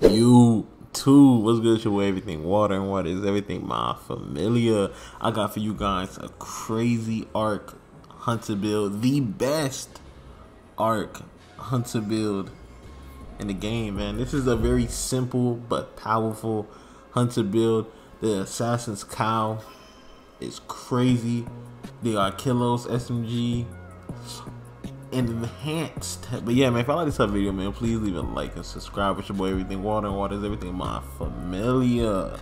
YouTube, what's good? It's your way, everything water and what is everything my familiar. I got for you guys a crazy arc hunter build, the best arc hunter build in the game, man. This is a very simple but powerful hunter build. The Assassin's Cow is crazy. The UNKILLABLE SMG enhanced. But yeah, man, if I like this type of video, man, please leave a like and subscribe. It's your boy, everything water and water is everything my familiar.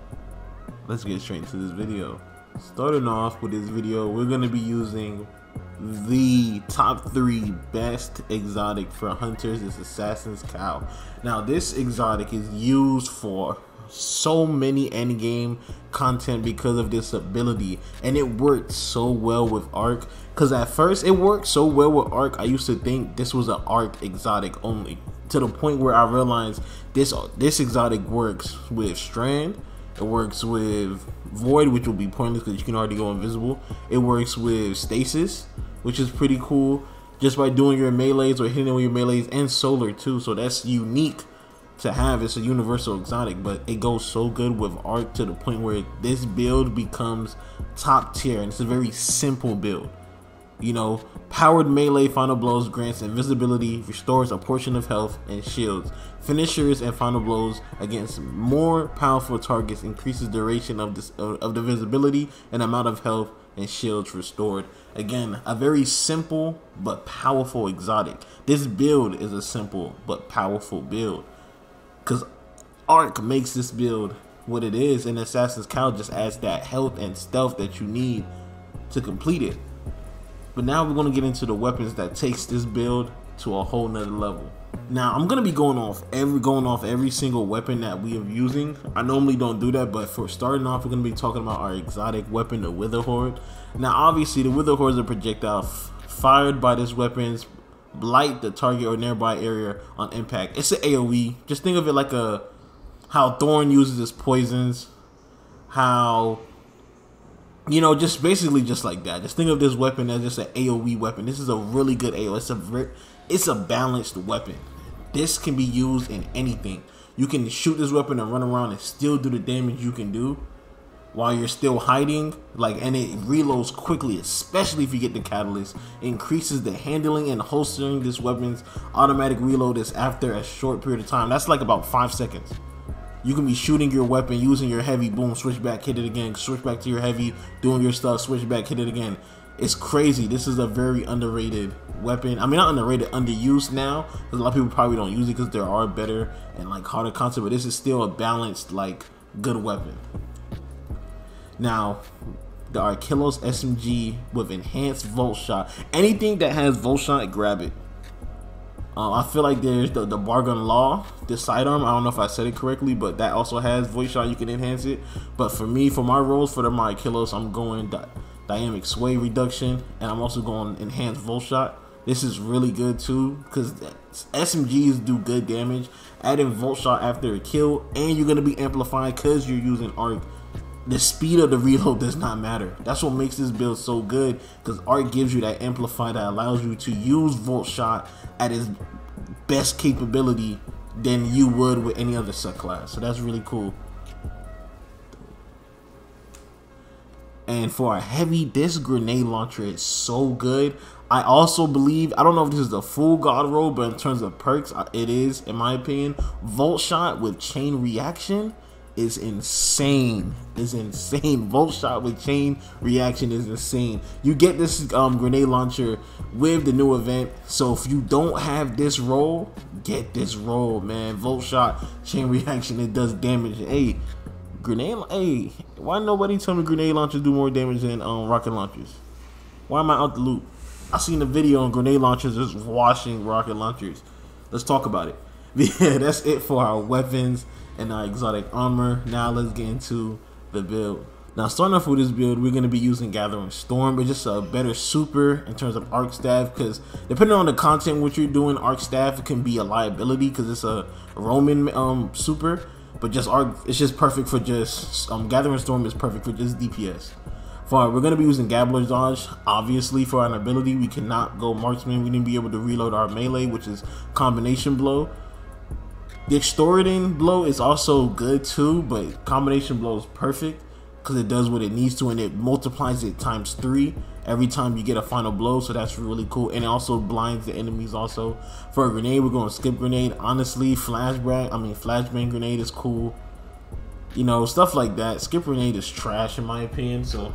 Let's get straight into this video. Starting off with this video, we're gonna be using the top 3 best exotic for hunters. This Assassin's Cow. Now this exotic is used for so many endgame content because of this ability, and it worked so well with arc. Because at first it worked so well with arc, I used to think this was an arc exotic only, to the point where I realized this exotic works with strand, it works with void, which will be pointless because you can already go invisible. It works with stasis, which is pretty cool, just by doing your melees or hitting with your melees, and solar too, so that's unique to have. It's a universal exotic, but it goes so good with arc to the point where this build becomes top tier, and it's a very simple build. You know, powered melee final blows grants invisibility, restores a portion of health and shields. Finishers and final blows against more powerful targets increases duration of the visibility and amount of health and shields restored. Again, a very simple but powerful exotic. This build is a simple but powerful build, because arc makes this build what it is, and Assassin's Cow just adds that health and stealth that you need to complete it. But now we're going to get into the weapons that takes this build to a whole nother level. Now I'm going to be going off every single weapon that we are using. I normally don't do that, but for starting off, we're going to be talking about our exotic weapon, the Wither Horde. Now obviously the Wither Horde is a projectile fired by this weapon's blight the target or nearby area on impact. It's an AoE. Just think of it like how Thorn uses his poisons, how, you know, just basically just like that. Just think of this weapon as just an AoE weapon. This is a really good AoE. It's a balanced weapon. This can be used in anything. You can shoot this weapon and run around and still do the damage you can do while you're still hiding, and it reloads quickly, especially if you get the catalyst. It increases the handling and holstering this weapon's automatic reload is after a short period of time. That's like about 5 seconds. You can be shooting your weapon, using your heavy, boom, switch back, hit it again, switch back to your heavy, doing your stuff, switch back, hit it again. It's crazy. This is a very underrated weapon. I mean, not underrated, underused now, because a lot of people probably don't use it because there are better and harder content, but this is still a balanced, good weapon. Now, the UNKILLABLE SMG with enhanced volt shot. Anything that has volt shot, grab it. I feel like there's the Bargain Law, this sidearm. I don't know if I said it correctly, but that also has voice shot. You can enhance it. But for me, for my rolls for my UNKILLABLE, I'm going dynamic sway reduction, and I'm also going enhanced volt shot. This is really good too, because SMGs do good damage. Adding volt shot after a kill, and you're gonna be amplified because you're using arc. The speed of the reload does not matter. That's what makes this build so good, because arc gives you that amplify that allows you to use volt shot at its best capability than you would with any other subclass. So that's really cool. And for a heavy, this grenade launcher is so good. I also believe, I don't know if this is the full god roll, but in terms of perks, it is, in my opinion. Volt shot with chain reaction is insane. It's insane. Volt shot with chain reaction is insane. You get this grenade launcher with the new event, so if you don't have this roll, get this roll, man. Volt shot, chain reaction, it does damage. Hey, hey, why nobody tell me grenade launchers do more damage than rocket launchers? Why am I out the loop? I seen the video on grenade launchers just washing rocket launchers. Let's talk about it. Yeah, that's it for our weapons and our exotic armor. Now let's get into the build. Now starting off with this build, we're going to be using Gathering Storm, but just a better super in terms of arc staff, because depending on the content what you're doing, arc staff can be a liability because it's a Roman super, but just arc, it's just perfect for just Gathering Storm is perfect for just DPS. We're going to be using Gambler's Dodge, obviously, for our ability. We cannot go Marksman. We didn't be able to reload our melee, which is Combination Blow. The extorting blow is also good too, but combination blow is perfect because it does what it needs to, and it multiplies it times 3 every time you get a final blow. So that's really cool, and it also blinds the enemies. Also, for a grenade, we're going skip grenade. Honestly, flashbang grenade is cool. You know, stuff like that. Skip grenade is trash in my opinion. So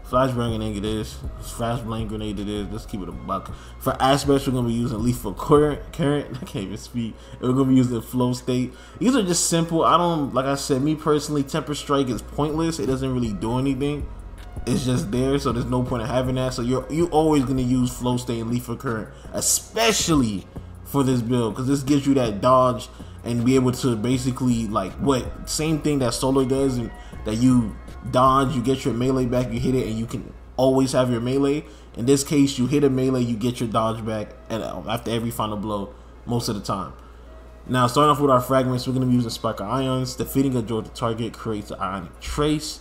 flashbang grenade it is. Flashbang grenade it is. Let's keep it a buck. For aspects, we're gonna be using lethal current. I can't even speak. We're gonna be using flow state. These are just simple. I don't, like I said, me personally, temper strike is pointless. It doesn't really do anything. It's just there, so there's no point in having that. So you're always gonna use flow state and lethal current, especially for this build, because this gives you that dodge and be able to basically like what same thing that solar does, and that you dodge, you get your melee back, you hit it, and you can always have your melee. In this case, you hit a melee, you get your dodge back after every final blow most of the time. Now, starting off with our fragments, we're going to be using Spark of Ions. Defeating a Georgia target creates an Ionic Trace.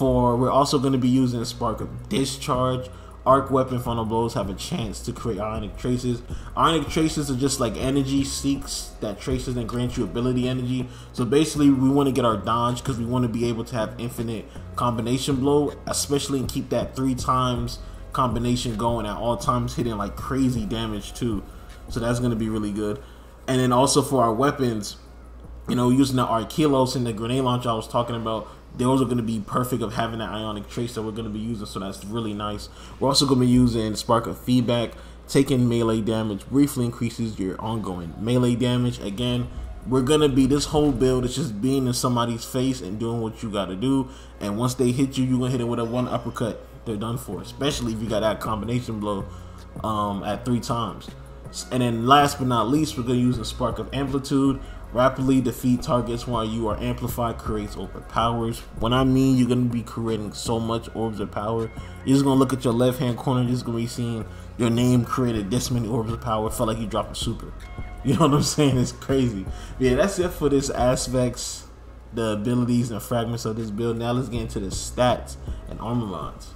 We're also going to be using Spark of Discharge. Arc weapon final blows have a chance to create Ionic Traces. Ionic Traces are just like energy seeks that traces and grant you ability energy. So basically, we want to get our dodge because we want to be able to have infinite combination blow, especially, and keep that 3 times combination going at all times, hitting like crazy damage too. So that's going to be really good. And then also for our weapons, you know, using the Arquillos and the grenade launcher I was talking about, those are going to be perfect of having that Ionic Trace that we're going to be using, so that's really nice. We're also going to be using Spark of Feedback. Taking melee damage briefly increases your ongoing melee damage. Again, we're going to be, this whole build is just being in somebody's face and doing what you got to do, and once they hit you, you're going to hit it with a 1 uppercut. They're done for, especially if you got that combination blow at 3 times. And then last but not least, we're going to use a Spark of Amplitude. Rapidly defeat targets while you are amplified, creates orb of powers. When I mean you're going to be creating so much orbs of power, you're just going to look at your left hand corner, you're just going to be seeing your name created this many orbs of power. It felt like you dropped a super. You know what I'm saying? It's crazy. But yeah, that's it for this aspects, the abilities and fragments of this build. Now let's get into the stats and armor mods.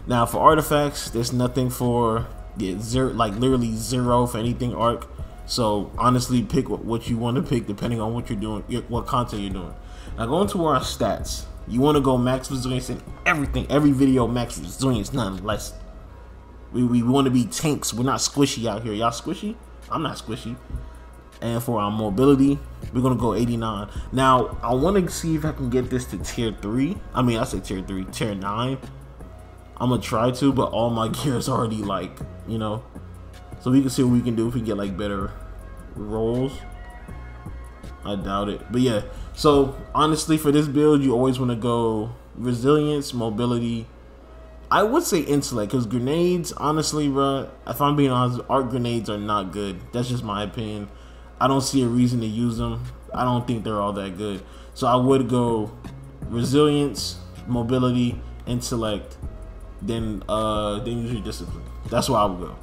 Now for artifacts, there's nothing for zero, like literally 0 for anything arc. So honestly, pick what you want to pick depending on what you're doing, what content you're doing. Now going to our stats, you want to go max resilience in everything. Every video max resilience, none less. We want to be tanks. We're not squishy out here. Y'all squishy? I'm not squishy. And for our mobility, we're gonna go 89. Now I want to see if I can get this to tier 3. I mean, I said tier 3, tier 9. I'm gonna try to, but all my gear is already like, you know. So we can see what we can do if we get like better rolls. I doubt it, but yeah. So honestly, for this build, you always want to go resilience, mobility. I would say intellect, because grenades, honestly, bro, if I'm being honest, arc grenades are not good. That's just my opinion. I don't see a reason to use them. I don't think they're all that good. So I would go resilience, mobility, intellect, then usually discipline. That's where I would go.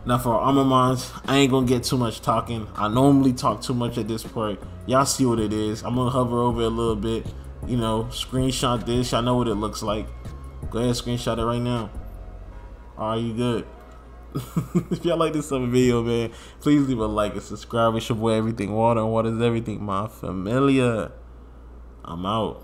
Now for armor mods, I ain't gonna get too much talking. I normally talk too much at this point. Y'all see what it is. I'm gonna hover over it a little bit, you know, screenshot this. I know what it looks like. Go ahead, screenshot it right now. Are you good? If y'all like this type of video, man, please leave a like and subscribe. It's your boy Everything Water, and Water is Everything, my familia. I'm out.